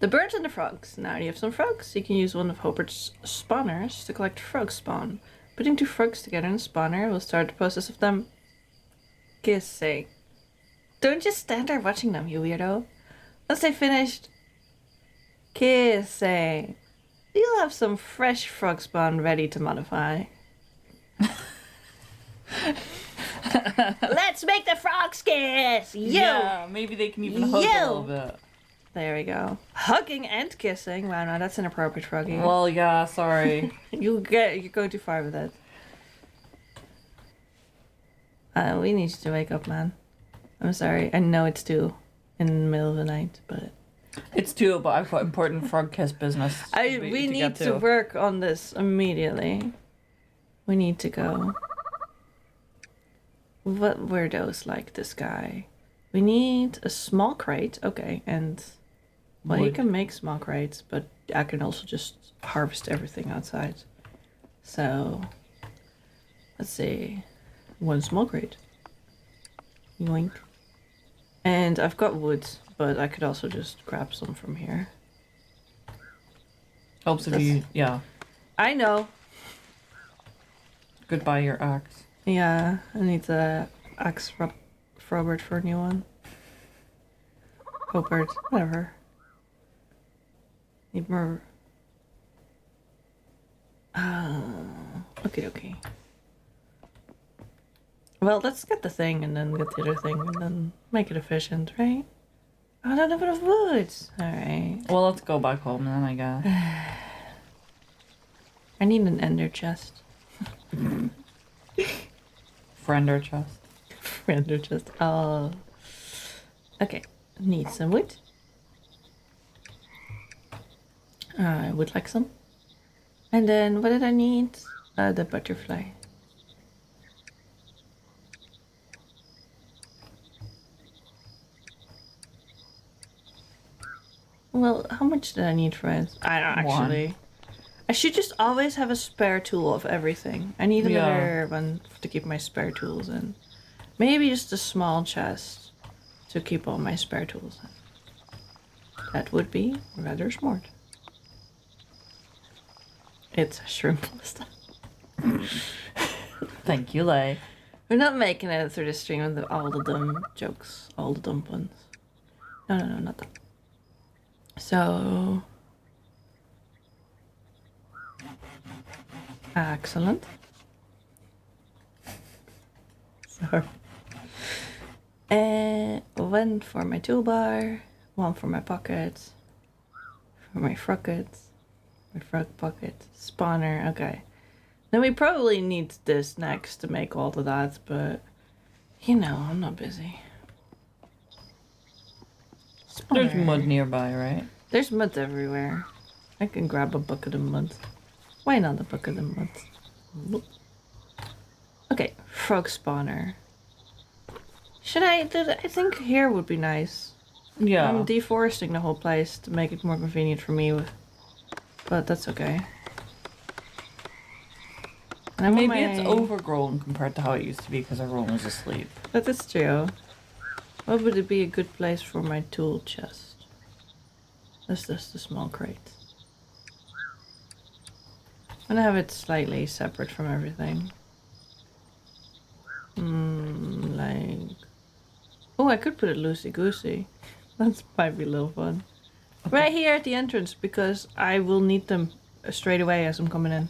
The birds and the frogs. Now you have some frogs. You can use one of Hobart's spawners to collect frog spawn. Putting 2 frogs together in a spawner will start the process of them kissing. Don't just stand there watching them, you weirdo. Once they finished kissing, you'll have some fresh frog spawn ready to modify. Let's make the frogs kiss! Yeah, maybe they can even hug a little bit. There we go. Hugging and kissing. Wow, no, that's inappropriate, Froggy. Well, yeah, sorry. You're going too far with that. We need you to wake up, man. I'm sorry. I know it's 2 in the middle of the night, but... It's 2, but I've got important frog kiss business. We need to work on this immediately. We need to go. What were those like, this guy? We need a small crate. Okay, and... Well, you can make small crates, but I can also just harvest everything outside. So... Let's see... 1 small crate. Yoink. And I've got wood, but I could also just grab some from here. Helps if you... Yeah. I know. Goodbye your axe. Yeah, I need to ask Robert for a new one. Hobart, whatever. Need more... Okay. Well, let's get the thing and then get the other thing and then make it efficient, right? Oh, I don't have enough wood. Alright. Well, let's go back home then, I guess. I need an ender chest. Friender chest. Ender chest. Oh. Okay. Need some wood. I would like some. And then what did I need? The butterfly. Well, how much did I need for it? I don't actually. 1. I should just always have a spare tool of everything. I need another one to keep my spare tools in. Maybe just a small chest to keep all my spare tools in. That would be rather smart. It's a shrimp list. Thank you, Lay. We're not making it through the stream with all the dumb jokes. All the dumb ones. No, not that. So... Excellent. Sorry. One for my toolbar, 1 for my pockets, for my frockets, my frog pocket, spawner, okay. Then we probably need this next to make all of that, but you know, I'm not busy. There's mud nearby, right? There's mud everywhere. I can grab a bucket of mud. Why not a bucket of mud? Okay, frog spawner. Should I think here would be nice. Yeah. I'm deforesting the whole place to make it more convenient for me, but that's okay. And Maybe it's overgrown compared to how it used to be because everyone was asleep. That is true. What would it be a good place for my tool chest? That's just a small crate. I'm gonna have it slightly separate from everything. Like... Oh, I could put it loosey-goosey. That might be a little fun. Okay. Right here at the entrance, because I will need them straight away as I'm coming in.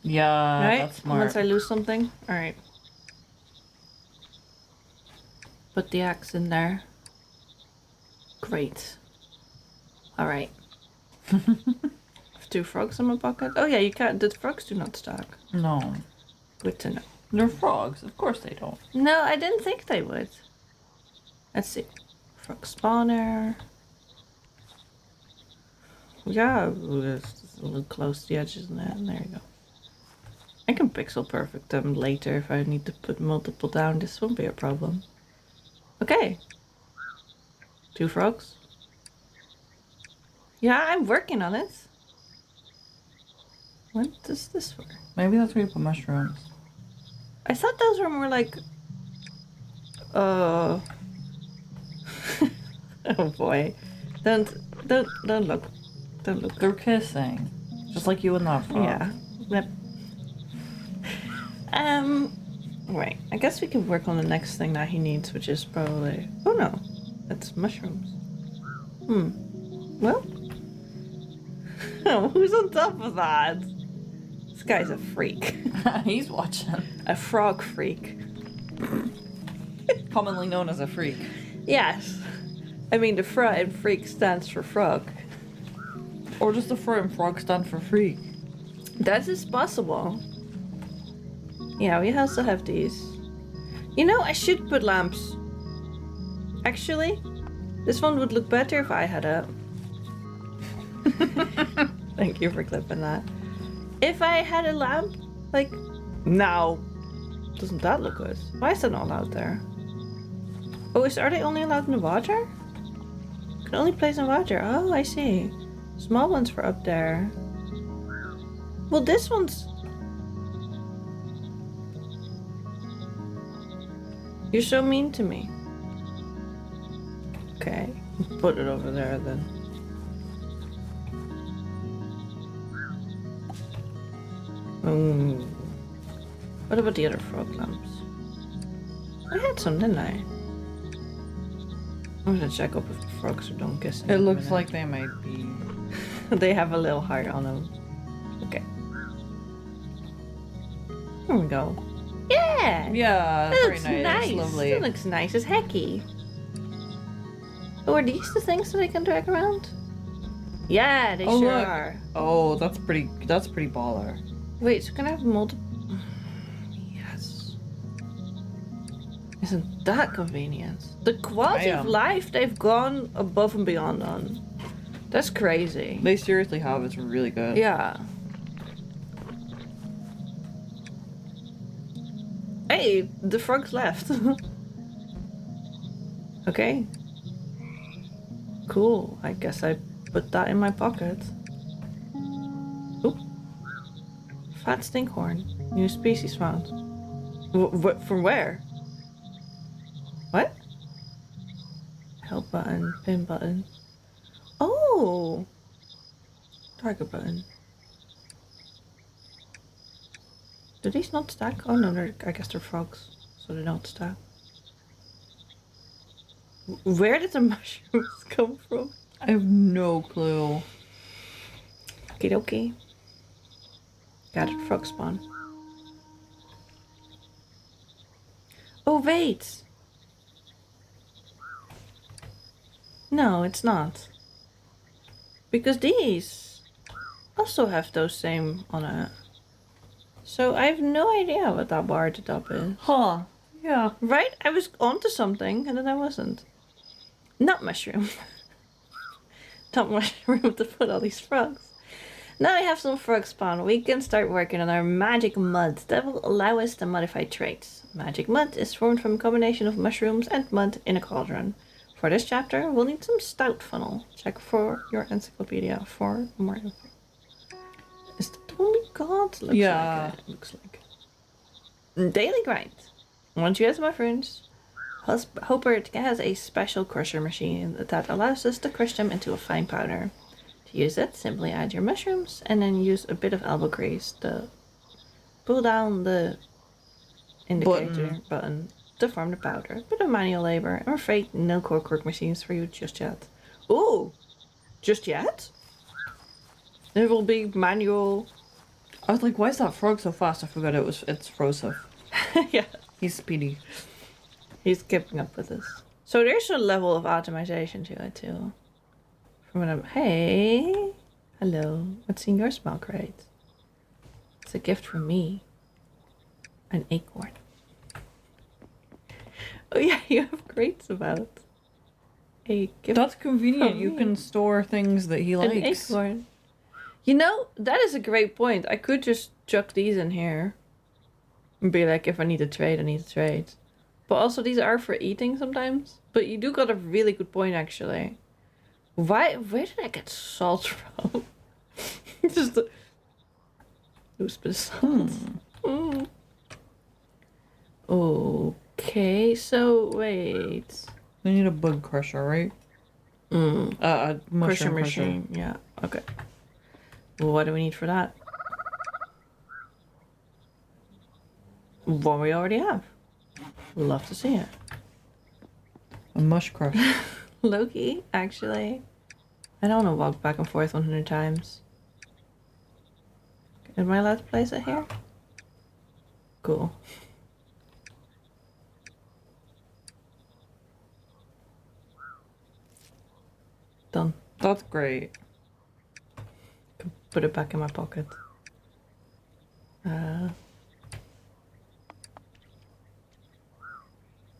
Yeah, right? That's smart. Once I lose something. Alright. Put the axe in there. Great. Alright. 2 frogs in my pocket. Oh yeah, you can't. The frogs do not stack. No. Good to know. They're frogs. Of course they don't. No, I didn't think they would. Let's see. Frog spawner. Yeah, it's a little close to the edges and that. There you go. I can pixel perfect them later if I need to put multiple down. This won't be a problem. Okay. 2 frogs. Yeah, I'm working on it. What is this for? Maybe that's where you put mushrooms. I thought those were more like... Oh boy. Don't Don't look. Don't look. They're kissing. Just like you and that frog. Yeah. Yep. Right. I guess we can work on the next thing that he needs, which is probably... Oh no. That's mushrooms. Well. Who's on top of that? This guy's a freak. He's watching. A frog freak. Commonly known as a freak. Yes. I mean, the fr in freak stands for frog. Or just the fr and frog stand for freak. That is possible. Yeah, we also have these. You know, I should put lamps. Actually, this one would look better if I had a... Thank you for clipping that. If I had a lamp, like... Now. Doesn't that look good? Why is that not allowed there? Oh, are they only allowed in the water? Can only place in water. Oh, I see. Small ones for up there. Well, this one's... You're so mean to me. Okay, put it over there then. What about the other frog lamps? I had some, didn't I? I'm gonna check up if the frogs don't kiss. It looks like they might be. They have a little heart on them. Okay. There we go. Yeah! Yeah, That very looks nice. nice. Lovely. That looks nice as hecky. Oh, are these the things that I can drag around? Yeah, they Oh, sure look. are. Oh, that's pretty baller. Wait, so can I have multiple? Yes. Isn't that convenient? The quality of life they've gone above and beyond on. That's crazy. They seriously have. It's really good. Yeah. Hey, the frogs left. Okay. Cool. I guess I put that in my pocket. Oop. Fat stinkhorn. New species found. From where? What? Help button. Pin button. Oh! Target button. Do these not stack? Oh no, I guess they're frogs, so they don't stack. Where did the mushrooms come from? I have no clue. Okie dokie. Got it, frog spawn. Oh wait! No, it's not. Because these also have those same on it. So I have no idea what that bar at the top is. Huh. Yeah. Right? I was onto something and then I wasn't. Not mushroom. Not mushroom to put all these frogs. Now I have some frog spawn. We can start working on our magic mud that will allow us to modify traits. Magic mud is formed from a combination of mushrooms and mud in a cauldron. For this chapter, we'll need some stout funnel. Check for your encyclopedia for more info. Is that the one we got? Looks Yeah. like it. Looks like it. Daily grind. Once you have my friends, Hopert has a special crusher machine that allows us to crush them into a fine powder. To use it, simply add your mushrooms and then use a bit of elbow grease to pull down the indicator button to form the powder. A bit of manual labor. I'm afraid no core machines for you just yet. Ooh! Just yet? There will be manual... I was like, why is that frog so fast? I forgot it's Frosif. Yeah. He's speedy. He's keeping up with us. So there's a level of optimization to it too. From what I'm... Hey! Hello. What's in your small crate? It's a gift from me. An acorn. Oh yeah, you have crates about. A gift. That's convenient. from You me. can store things that he An likes. acorn. You know, that is a great point. I could just chuck these in here. And be like, if I need a trade, I need a trade. But also these are for eating sometimes. But you do got a really good point actually. Where did I get salt from? Just a loose bit of salt. Okay, so wait. We need a bug crusher, right? Mushroom machine. Yeah. Okay. What do we need for that? What we already have. Love to see it. A mush crush. Loki, actually. I don't want to walk back and forth 100 times. Am I allowed to place it here? Cool. Done. That's great. Can put it back in my pocket.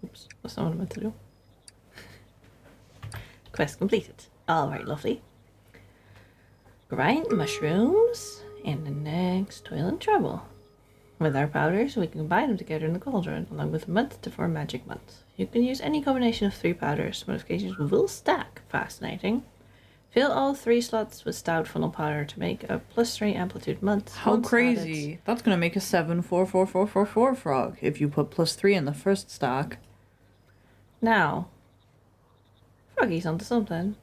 Oops, that's not what I meant to do. Quest completed. Alright, lovely. Grind mushrooms, and the next toil and trouble. With our powders, we can combine them together in the cauldron, along with mud to form magic mud. You can use any combination of 3 powders. Modifications will stack. Fascinating. Fill all 3 slots with stout funnel powder to make a +3 amplitude mud. How crazy. That's gonna make a 7-4-4-4-4-4 frog if you put +3 in the first stack. Now, Froggie's onto something.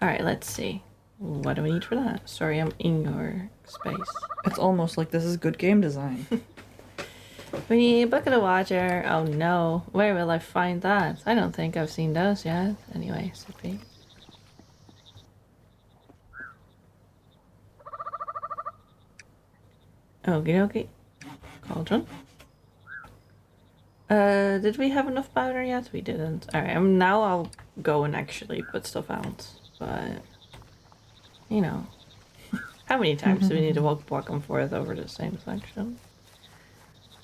Alright, let's see. What do we need for that? Sorry, I'm in your space. It's almost like this is good game design. We need a bucket of water. Oh no. Where will I find that? I don't think I've seen those yet. Anyway, sippy. Okie dokie. Cauldron. Did we have enough powder yet? We didn't. Alright, now I'll go and actually put stuff out. But, you know. How many times do we need to walk back and forth over the same section?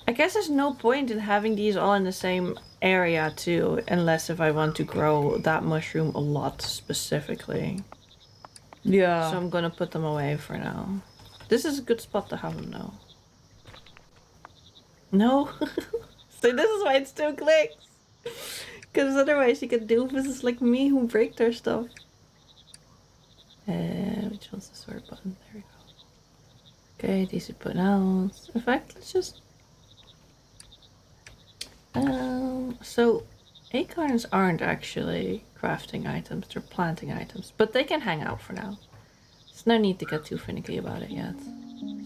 I guess there's no point in having these all in the same area too, unless if I want to grow that mushroom a lot specifically. Yeah. So I'm gonna put them away for now. This is a good spot to have them though. No? So this is why it still clicks. Because otherwise you get doofuses like me who break their stuff. Which one's the sort button? There we go. Okay, these are put out. In fact, let's just... so acorns aren't actually crafting items, they're planting items. But they can hang out for now. There's no need to get too finicky about it yet.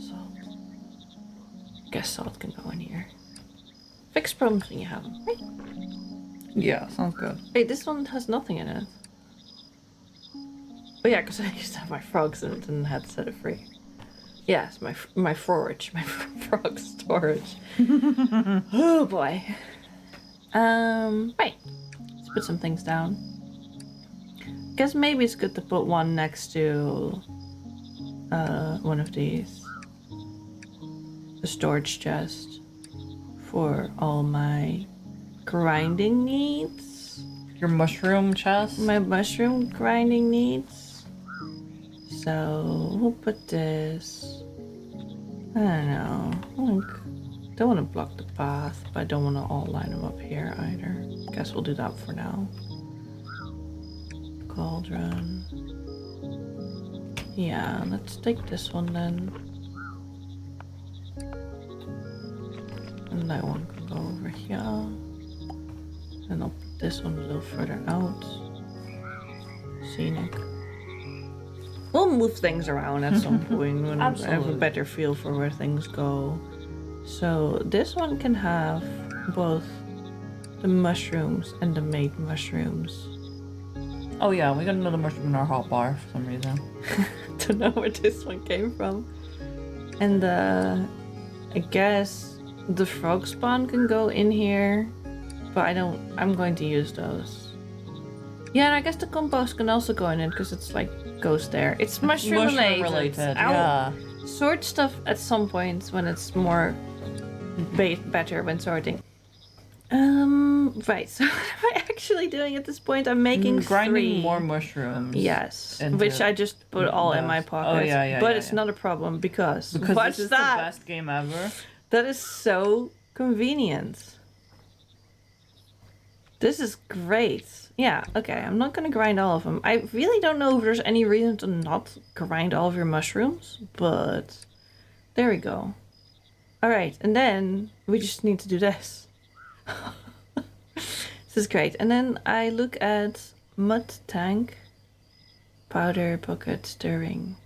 Salt. Guess salt can go in here. Fix problems when you have them, right? Yeah, sounds good. Wait, this one has nothing in it. Oh yeah, because I used to have my frogs in it and had to set it free. Yes, my forage, my frog storage. Oh boy. Right. Let's put some things down. Guess maybe it's good to put one next to one of these. The storage chest for all my grinding needs. Your mushroom chest? My mushroom grinding needs. So we'll put this. I don't know. Don't want to block the path, but I don't want to all line them up here either. Guess we'll do that for now. Cauldron. Yeah, let's take this one then. And that one can go over here. And I'll put this one a little further out. Scenic. We'll move things around at some point when I have a better feel for where things go. So this one can have both the mushrooms and the made mushrooms. Oh yeah, we got another mushroom in our hot bar for some reason. Don't know where this one came from. And I guess the frog spawn can go in here, but I'm going to use those. Yeah, and I guess the compost can also go in it because it's like goes there. It's mushroom related. Yeah. Sort stuff at some point when it's more better when sorting. Right. So what am I actually doing at this point? I'm making grinding 3. more mushrooms. Yes, which I just put all in my pocket. Oh yeah. But it's not a problem because this is the best game ever. That is so convenient. This is great. Yeah, okay, I'm not gonna grind all of them. I really don't know if there's any reason to not grind all of your mushrooms, but there we go. Alright, and then we just need to do this. This is great. And then I look at Mud tank. Powder bucket stirring.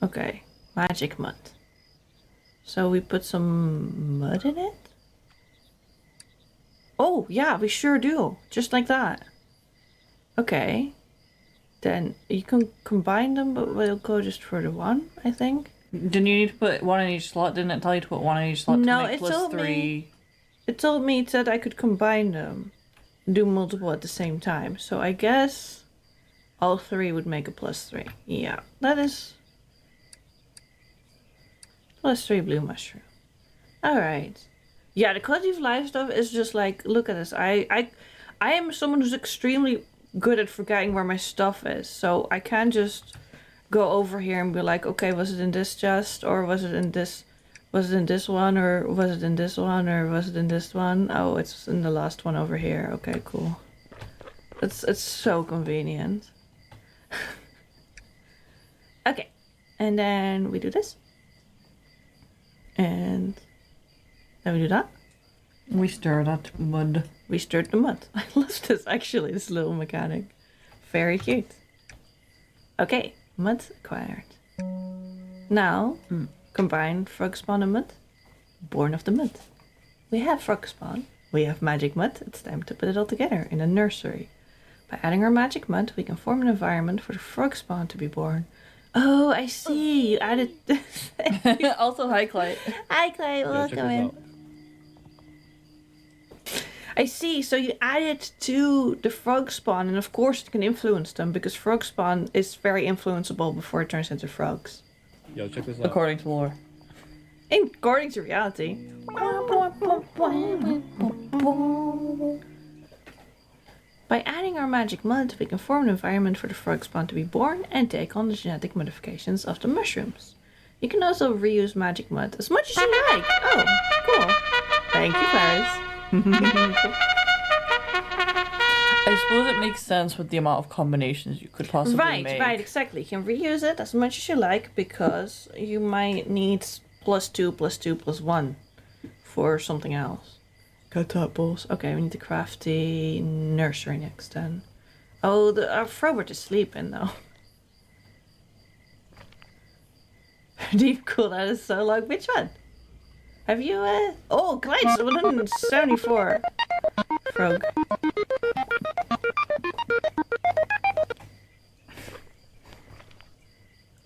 Okay, magic mud. So we put some mud in it? Oh, yeah, we sure do. Just like that. Okay. Then you can combine them, but we'll go just for the one, I think. Didn't you need to put one in each slot? Didn't it tell you to put one in each slot No, to make it plus told 3? me- It told me it said I could combine them. Do multiple at the same time. So I guess all 3 would make a plus 3. Yeah, that is... plus 3 blue mushroom. Alright. Yeah, the quality of life stuff is just like, look at this. I am someone who's extremely good at forgetting where my stuff is. So I can't just go over here and be like, okay, was it in this chest? Or was it in this one? Or was it in this one? Or was it in this one? Oh, it's in the last one over here. Okay, cool. It's so convenient. Okay. And then we do this. And then we do that. We stir that mud. We stirred the mud. I love this actually, this little mechanic. Very cute. Okay, mud acquired. Now, combine frog spawn and mud. Born of the mud. We have frog spawn. We have magic mud. It's time to put it all together in a nursery. By adding our magic mud, we can form an environment for the frog spawn to be born. Oh, I see. You added this. Also, hi, Clay. Hi, Clay. Yeah, check Welcome this in. out. I see. So you add it to the frog spawn, and of course it can influence them because frog spawn is very influenceable before it turns into frogs. Yo, check this out. According to lore. According to reality. By adding our magic mud, we can form an environment for the frog spawn to be born and take on the genetic modifications of the mushrooms. You can also reuse magic mud as much as you like. Oh, cool. Thank you, Clarice. I suppose it makes sense with the amount of combinations you could possibly make. Right, exactly. You can reuse it as much as you like because you might need +2, +2, +1 for something else. Got that, balls. Okay, we need to craft the nursery next then. Oh, our Frobert is sleeping though. Deep cool, that is so long. Which one? Have you, Oh, Clyde's 174. Frog.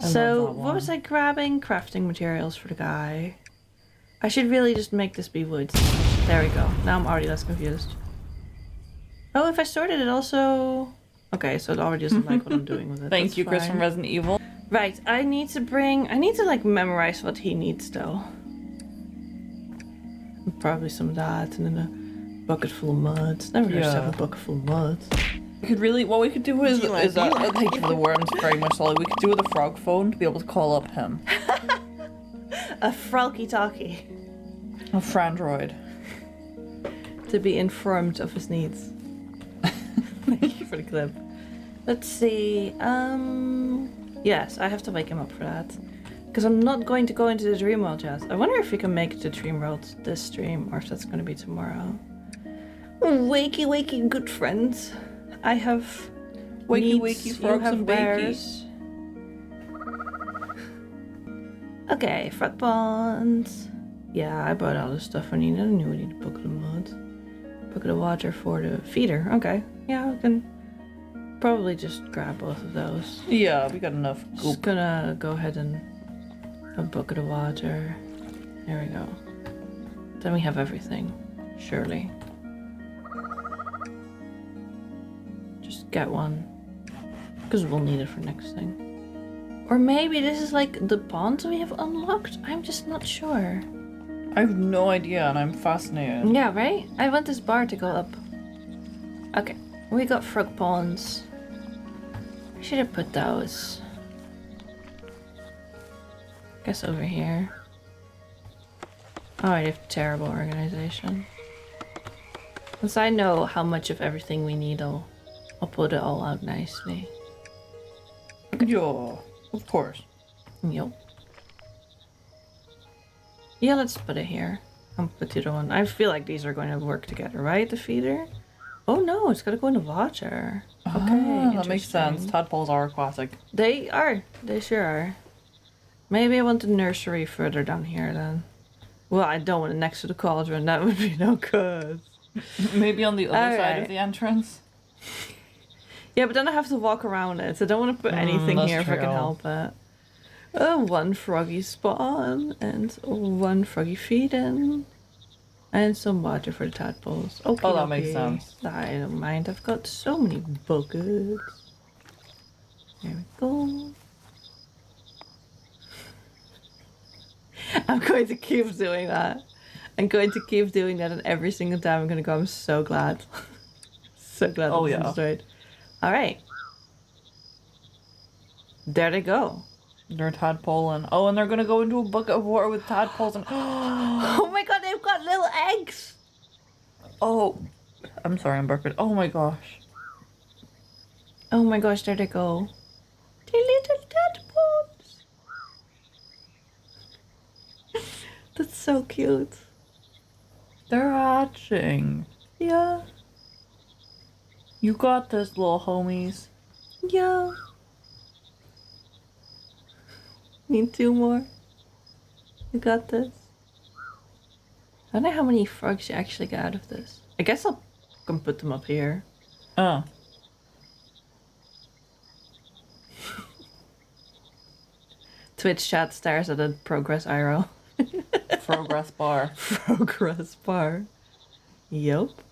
So, what was I grabbing? Crafting materials for the guy. I should really just make this be wood. There we go. Now I'm already less confused. Oh, if I sorted it also... Okay, so it already doesn't like what I'm doing with it. Thank That's you, Chris fine. from Resident Evil. Right, I need to like memorize what he needs though. Probably some of that and then a bucket full of mud. It's never hurts to have a bucket full of mud. What we could do is thank you for the worms very much, Solly. We could do with a frog phone to be able to call up him. A froggy talkie. A frandroid. To be informed of his needs. Thank you for the clip. Let's see. Yes, I have to wake him up for that. Because I'm not going to go into the dream world yet. I wonder if we can make it to dream world this stream or if that's going to be tomorrow. Wakey, wakey, good friends. I have Wakey, needs, wakey, frogs you have and bears. Okay, frog ponds. Yeah, I bought all the stuff I needed. I knew we needed a bucket of mud. Bucket of water for the feeder. Okay, yeah, we can probably just grab both of those. Yeah, we got enough Just goop. gonna go ahead and a bucket of water. There we go. Then we have everything, surely. Just get one, because we'll need it for next thing. Or maybe this is like the ponds we have unlocked? I'm just not sure. I have no idea and I'm fascinated. Yeah, right? I want this bar to go up. Okay, we got frog ponds. I should have put those. Guess over here. Oh, I have terrible organization. Once I know how much of everything we need, I'll put it all out nicely. Yeah, of course. Yup. Yeah, let's put it here. I'll put the other one. I feel like these are going to work together, right? The feeder? Oh no, it's gotta go in the water. Okay, that makes sense. interesting. Tadpoles are aquatic. They are. They sure are. Maybe I want the nursery further down here then. Well, I don't want it next to the cauldron. That would be no good. Maybe on the other side Alright. of the entrance. Yeah, but then I have to walk around it. So I don't want to put anything that's here if I can true. help it. One froggy spawn and one froggy feeding. And some water for the tadpoles. Okay, Oh, that makes sense. I don't mind. I've got so many buckets. There we go. I'm going to keep doing that. I'm going to keep doing that, and every single time I'm going to go, I'm so glad. So glad Oh, this yeah. is straight. All right. There they go. They're tadpoling. Oh, and they're gonna go into a bucket of water with tadpoles and. Oh my god, they've got little eggs. Oh, I'm sorry, I'm burping. Oh my gosh. Oh my gosh, there they go. They're little tadpoles. That's so cute. They're hatching. Yeah. You got this, little homies. Yeah. Need 2 more. You got this. I don't know how many frogs you actually get out of this. I guess I can put them up here. Oh. Twitch chat stares at a progress arrow. Progress bar. Progress bar. Yup.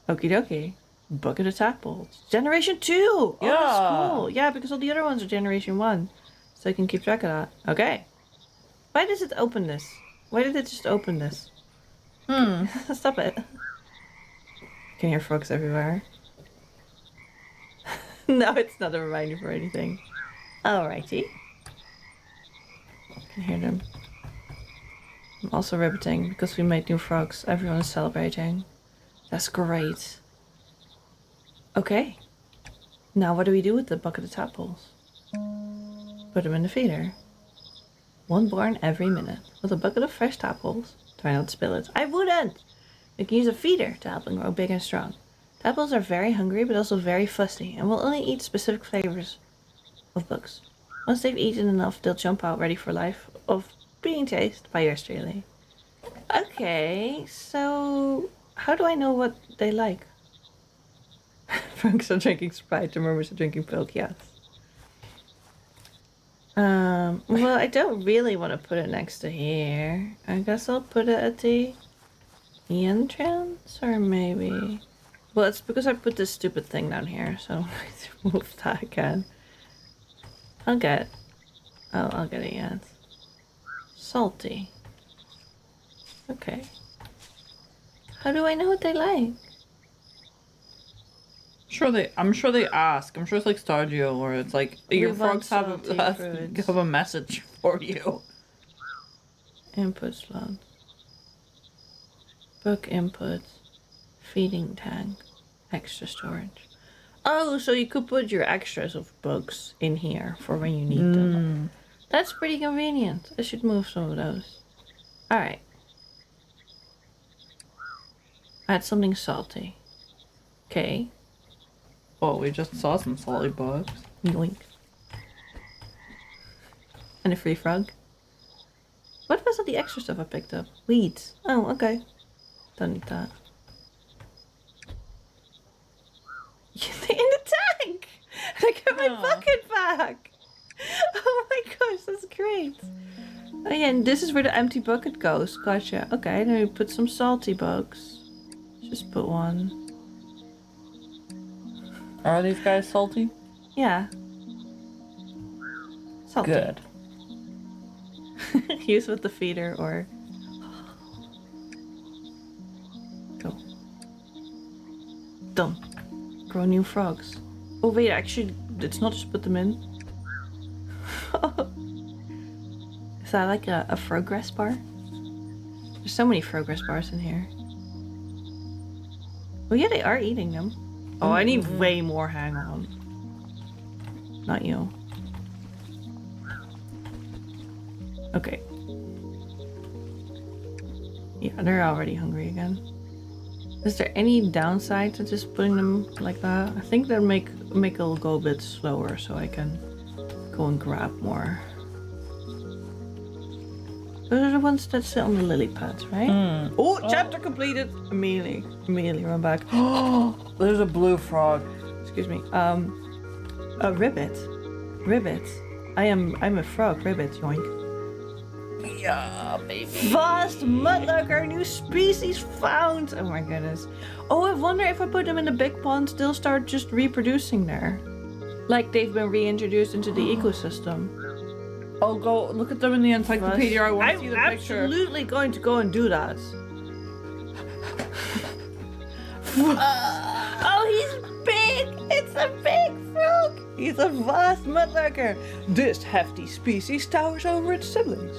Okie dokie. Bucket of tadpoles. Generation 2! Oh, Yeah. that's cool. Yeah, because all the other ones are Generation 1. So I can keep track of that. Okay. Why does it open this? Why did it just open this? Stop it. I can hear frogs everywhere. No, it's not a reminder for anything. Alrighty. I can hear them. I'm also ribbiting because we made new frogs. Everyone is celebrating. That's great. Okay. Now what do we do with the bucket of tadpoles? Put them in the feeder. 1 born every minute. With a bucket of fresh tadpoles. Try not to spill it. I wouldn't! You can use a feeder to help them grow big and strong. Tadpoles are very hungry but also very fussy and will only eat specific flavors of bugs. Once they've eaten enough, they'll jump out ready for life of being chased by yours truly. Okay, so how do I know what they like? Frogs are drinking Sprite, the mermaids are drinking Pilk, yes. Well, I don't really want to put it next to here. I guess I'll put it at the entrance, or maybe... Well, it's because I put this stupid thing down here, so I'm going to move that again. I'll get it yet. Salty. Okay. How do I know what they like? I'm sure they ask. I'm sure it's like Stardew where it's like your want frogs have salty fruits. a message for you. Input slot. Book input. Feeding tank. Extra storage. Oh, so you could put your extras of books in here for when you need them. That's pretty convenient. I should move some of those. Alright. Add something salty. Okay. Oh, we just saw some salty bugs. Yoink. And a free frog. What was all the extra stuff I picked up? Weeds. Oh, okay. Don't need that. In the tank! I got my bucket back! Oh my gosh, that's great. Oh yeah, and this is where the empty bucket goes. Gotcha. Okay, then we put some salty bugs. Just put one. Are these guys salty? Yeah. Salty. Good. Use with the feeder or... Go. Done. Grow new frogs. Oh wait, actually, it's not just put them in. Is that like a progress bar? There's so many progress bars in here. Oh yeah, they are eating them. Oh, I need way more, hang on. Not you. Okay. Yeah, they're already hungry again. Is there any downside to just putting them like that? I think that make it go a bit slower so I can go and grab more. Those are the ones that sit on the lily pads, right? Oh, chapter completed! Immediately run back. Oh, there's a blue frog. Excuse me. A ribbit. I'm a frog, ribbit, yoink. Yeah, baby. Vast mudlarker, new species found! Oh my goodness. Oh, I wonder if I put them in the big pond, they'll start just reproducing there. Like they've been reintroduced into the ecosystem. Oh, go look at them in the encyclopedia. I want to see the picture. I'm absolutely going to go and do that. Oh, he's big! It's a big frog! He's a vast mudlarker. This hefty species towers over its siblings,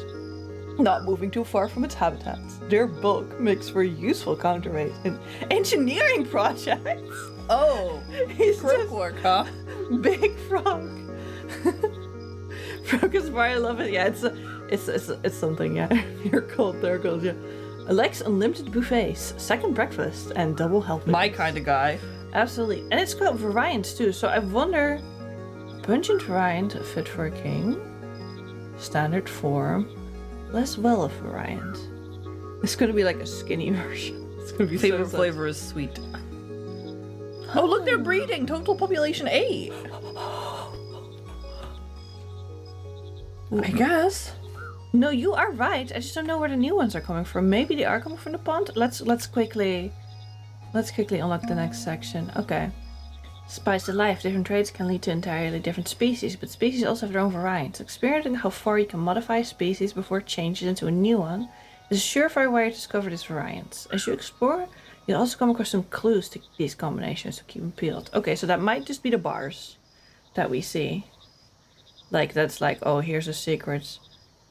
not moving too far from its habitats. Their bulk makes for a useful counterweight in engineering projects. Oh, he's crook work, huh? Big frog. Frog is why I love it. Yeah, it's something. Yeah, you're cold. There goes. Yeah, likes unlimited buffets, second breakfast, and double helpings. My kind of guy. Absolutely, and it's got variants too. So I wonder, pungent variant fit for a king, standard form, less well of variant. It's gonna be like a skinny version. It's gonna be favorite flavor is sweet. Oh, look, they're breeding. Total population 8. I guess. No, you are right. I just don't know where the new ones are coming from. Maybe they are coming from the pond. Let's quickly unlock the next section. Okay. Spice of life. Different traits can lead to entirely different species, but species also have their own variants. Experiencing how far you can modify a species before it changes into a new one is a surefire way to discover its variants. As you explore, you'll also come across some clues to these combinations, so keep them peeled. Okay, so that might just be the bars that we see. Like, that's like, oh, here's a secret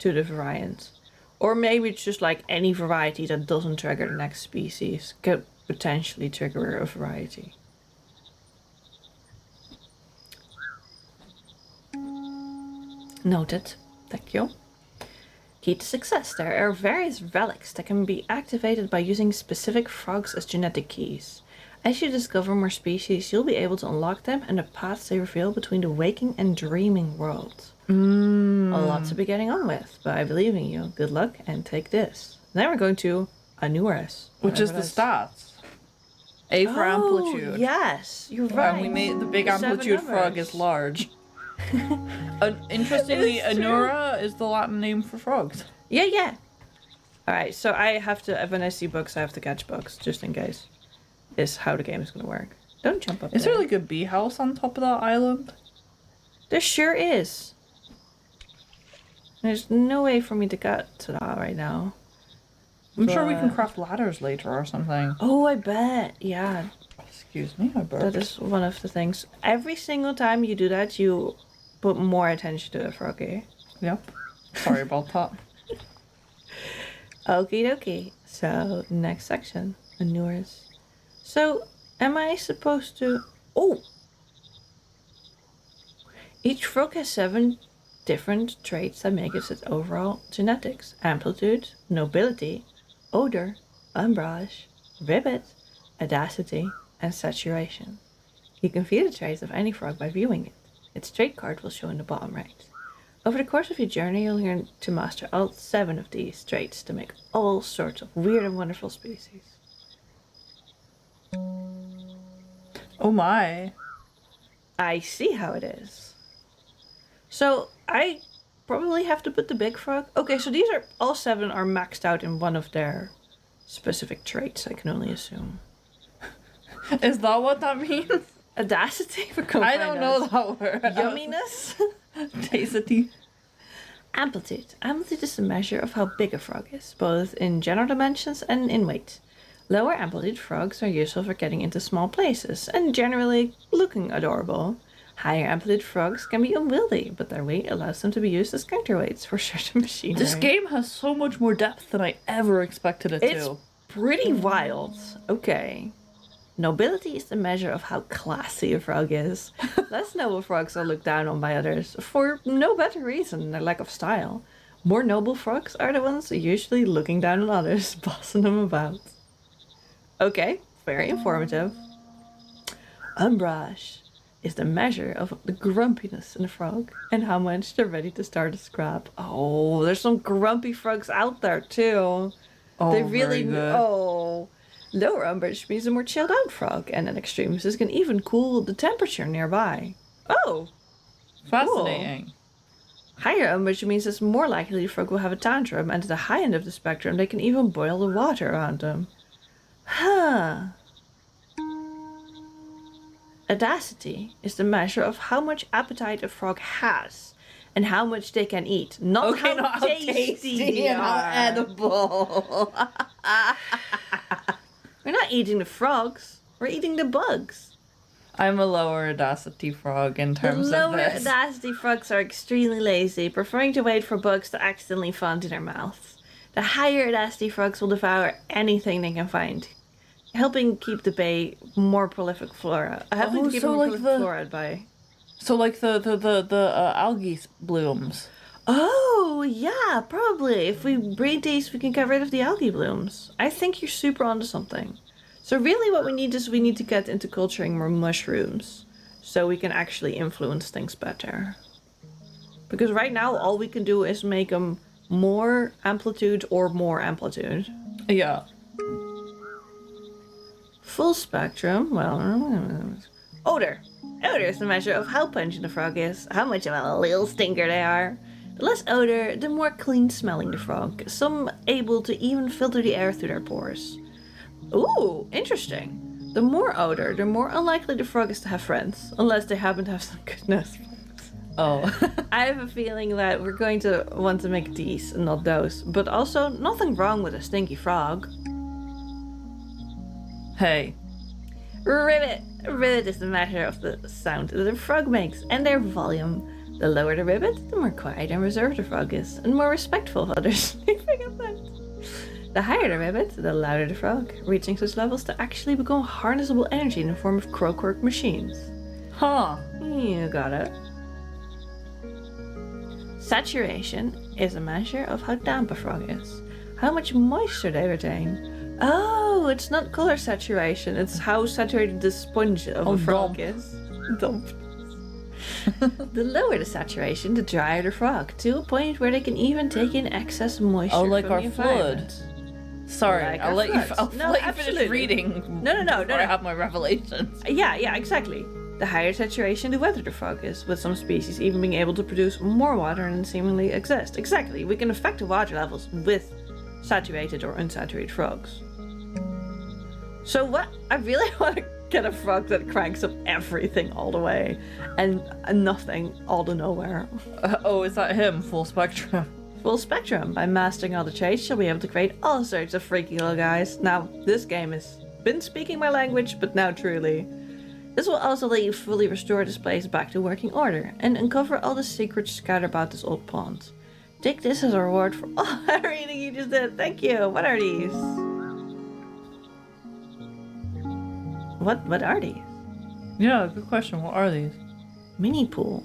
to the variant. Or maybe it's just like any variety that doesn't trigger the next species could potentially trigger a variety. Noted. Thank you. Key to success. There are various relics that can be activated by using specific frogs as genetic keys. As you discover more species, you'll be able to unlock them and the paths they reveal between the waking and dreaming worlds. A lot to be getting on with, but I believe in you. Good luck and take this. Then we're going to a nuisance, which is the stats. A for amplitude. Yes, you're right. And we made the big amplitude frog is large. Interestingly, Anura is the Latin name for frogs. Yeah. Alright, so I have to, when I see books, I have to catch books, just in case. Is how the game is going to work. Don't jump up Is there like a bee house on top of that island? There sure is. There's no way for me to get to that right now. I'm sure we can craft ladders later or something. Oh, I bet. Yeah. Excuse me, I burped. That is one of the things. Every single time you do that, you put more attention to the froggie. Yep. Sorry about that. Okie dokie. So, next section. Manures. So, am I supposed to... Oh! Each frog has 7 different traits that make it its overall genetics. Amplitude, nobility, odor, umbrage, ribbit, audacity, and saturation. You can view the traits of any frog by viewing it. Its trait card will show in the bottom right. Over the course of your journey, you'll learn to master all 7 of these traits to make all sorts of weird and wonderful species. Oh my. I see how it is. So, I probably have to put the big frog. Okay, so these are, all 7 are maxed out in one of their specific traits, I can only assume. Is that what that means? Audacity? I don't know that word. Yumminess? Tacity. Amplitude. Amplitude is the measure of how big a frog is, both in general dimensions and in weight. Lower amplitude frogs are useful for getting into small places and generally looking adorable. Higher amplitude frogs can be unwieldy, but their weight allows them to be used as counterweights for certain machinery. This game has so much more depth than I ever expected it to. It's pretty wild. Okay. Nobility is the measure of how classy a frog is. Less noble frogs are looked down on by others, for no better reason than their lack of style. More noble frogs are the ones usually looking down on others, bossing them about. Okay, Very informative. Umbrage is the measure of the grumpiness in a frog and how much they're ready to start a scrap. Oh, there's some grumpy frogs out there too. Oh, They really very good. oh. Lower umbrage means a more chilled out frog, and an extremis can even cool the temperature nearby. Oh, Fascinating. cool. Higher umbrage means it's more likely the frog will have a tantrum, and at the high end of the spectrum, they can even boil the water around them. Huh. Audacity is the measure of how much appetite a frog has and how much they can eat, not how tasty they and how are. edible. We're not eating the frogs, we're eating the bugs. I'm a lower audacity frog in The terms of lower this. audacity frogs are extremely lazy, preferring to wait for bugs to accidentally fall into their mouths. The higher audacity frogs will devour anything they can find, helping keep the bay more prolific flora. Helping to keep so more like prolific the- flora by. So like the algae blooms. Oh, yeah, probably. If we breed these, we can get rid of the algae blooms. I think you're super onto something. So really what we need is we need to get into culturing more mushrooms so we can actually influence things better. Because right now all we can do is make them more amplitude or more amplitude. Yeah. Full spectrum, well, odor. Odor is the measure of how pungent a frog is, how much of a little stinker they are. The less odor, the more clean smelling the frog, some able to even filter the air through their pores. Ooh, interesting. The more odor, the more unlikely the frog is to have friends, unless they happen to have some good nose plugs. Oh. I have a feeling that we're going to want to make these and not those, but also nothing wrong with a stinky frog. Hey. Ribbit! Ribbit is the measure of the sound that a frog makes and their volume. The lower the ribbit, the more quiet and reserved the frog is, and more respectful of others. The higher the ribbit, the louder the frog, reaching such levels to actually become harnessable energy in the form of clockwork machines. Huh. You got it. Saturation is a measure of how damp a frog is, how much moisture they retain. Oh, it's not color saturation, it's how saturated the sponge of a frog is. Dump. The lower the saturation, the drier the frog, to a point where they can even take in excess moisture like from our the flood. environment. Sorry, Like I'll our let you. floods. I'll No, let you absolutely. finish reading. No, before I have my revelations. Yeah, exactly. The higher saturation, the wetter the frog is, with some species even being able to produce more water than seemingly exist. Exactly, we can affect the water levels with saturated or unsaturated frogs. So what? I really want to get a frog that cranks up everything all the way and nothing all to nowhere. Oh, is that him? Full spectrum. Full spectrum. By mastering all the traits, you'll be able to create all sorts of freaky little guys. Now, this game has been speaking my language, but now truly. This will also let you fully restore this place back to working order and uncover all the secrets scattered about this old pond. Take this as a reward for all that reading you just did. Thank you. What are these? What are these? Yeah, good question. What are these? Mini pool.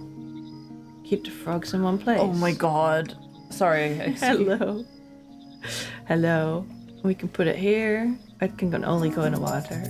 Keep the frogs in one place. Oh my god. Sorry. Hello. Hello. We can put it here. It can only go in the water.